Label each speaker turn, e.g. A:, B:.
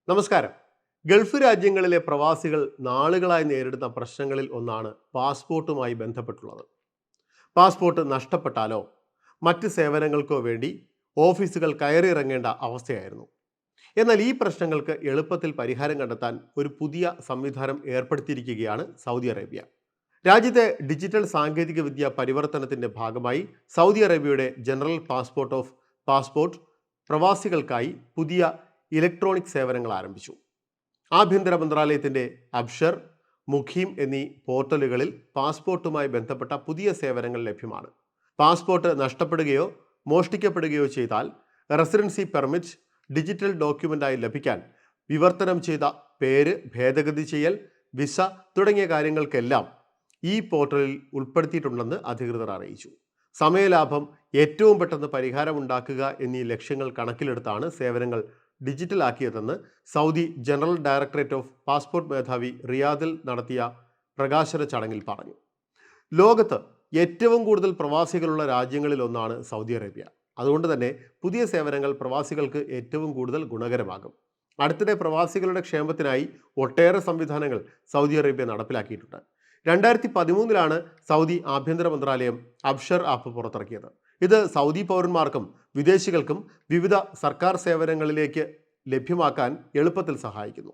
A: നമസ്കാരം. ഗൾഫ് രാജ്യങ്ങളിലെ പ്രവാസികൾ നാളുകളായി നേരിടുന്ന പ്രശ്നങ്ങളിൽ ഒന്നാണ് പാസ്പോർട്ടുമായി ബന്ധപ്പെട്ടുള്ളത്. പാസ്പോർട്ട് നഷ്ടപ്പെട്ടാലോ മറ്റ് സേവനങ്ങൾക്കോ വേണ്ടി ഓഫീസുകൾ കയറിയിറങ്ങേണ്ട അവസ്ഥയായിരുന്നു. എന്നാൽ ഈ പ്രശ്നങ്ങൾക്ക് എളുപ്പത്തിൽ പരിഹാരം കണ്ടെത്താൻ ഒരു പുതിയ സംവിധാനം ഏർപ്പെടുത്തിയിരിക്കുകയാണ് സൗദി അറേബ്യ. രാജ്യത്തെ ഡിജിറ്റൽ സാങ്കേതിക വിദ്യ പരിവർത്തനത്തിന്റെ ഭാഗമായി സൗദി അറേബ്യയുടെ ജനറൽ പാസ്പോർട്ട് പ്രവാസികൾക്കായി പുതിയ ഇലക്ട്രോണിക് സേവനങ്ങൾ ആരംഭിച്ചു. ആഭ്യന്തര മന്ത്രാലയത്തിന്റെ അബ്ഷർ, മുഖീം എന്നീ പോർട്ടലുകളിൽ പാസ്പോർട്ടുമായി ബന്ധപ്പെട്ട പുതിയ സേവനങ്ങൾ ലഭ്യമാണ്. പാസ്പോർട്ട് നഷ്ടപ്പെടുകയോ മോഷ്ടിക്കപ്പെടുകയോ ചെയ്താൽ റെസിഡൻസി പെർമിറ്റ് ഡിജിറ്റൽ ഡോക്യുമെന്റായി ലഭിക്കാൻ വിവർത്തനം ചെയ്ത പേര് ഭേദഗതി ചെയ്യൽ, വിസ തുടങ്ങിയ കാര്യങ്ങൾക്കെല്ലാം ഈ പോർട്ടലിൽ ഉൾപ്പെടുത്തിയിട്ടുണ്ടെന്ന് അധികൃതർ അറിയിച്ചു. സമയലാഭം, ഏറ്റവും പെട്ടെന്ന് പരിഹാരമുണ്ടാക്കുക എന്നീ ലക്ഷ്യങ്ങൾ കണക്കിലെടുത്താണ് സേവനങ്ങൾ ഡിജിറ്റലാക്കിയതെന്ന് Saudi General Directorate of Passport മേധാവി റിയാദിൽ നടത്തിയ പ്രകാശന ചടങ്ങിൽ പറഞ്ഞു. ലോകത്ത് ഏറ്റവും കൂടുതൽ പ്രവാസികളുള്ള രാജ്യങ്ങളിലൊന്നാണ് സൗദി അറേബ്യ. അതുകൊണ്ട് തന്നെ പുതിയ സേവനങ്ങൾ പ്രവാസികൾക്ക് ഏറ്റവും കൂടുതൽ ഗുണകരമാകും. അടുത്തിടെ പ്രവാസികളുടെ ക്ഷേമത്തിനായി ഒട്ടേറെ സംവിധാനങ്ങൾ സൗദി അറേബ്യ നടപ്പിലാക്കിയിട്ടുണ്ട്. 2013 സൗദി ആഭ്യന്തര മന്ത്രാലയം അബ്ഷർ ആപ്പ് പുറത്തിറക്കിയത്. ഇത് സൗദി പൗരന്മാർക്കും വിദേശികൾക്കും വിവിധ സർക്കാർ സേവനങ്ങളിലേക്ക് ലഭ്യമാക്കാൻ എളുപ്പത്തിൽ സഹായിക്കുന്നു.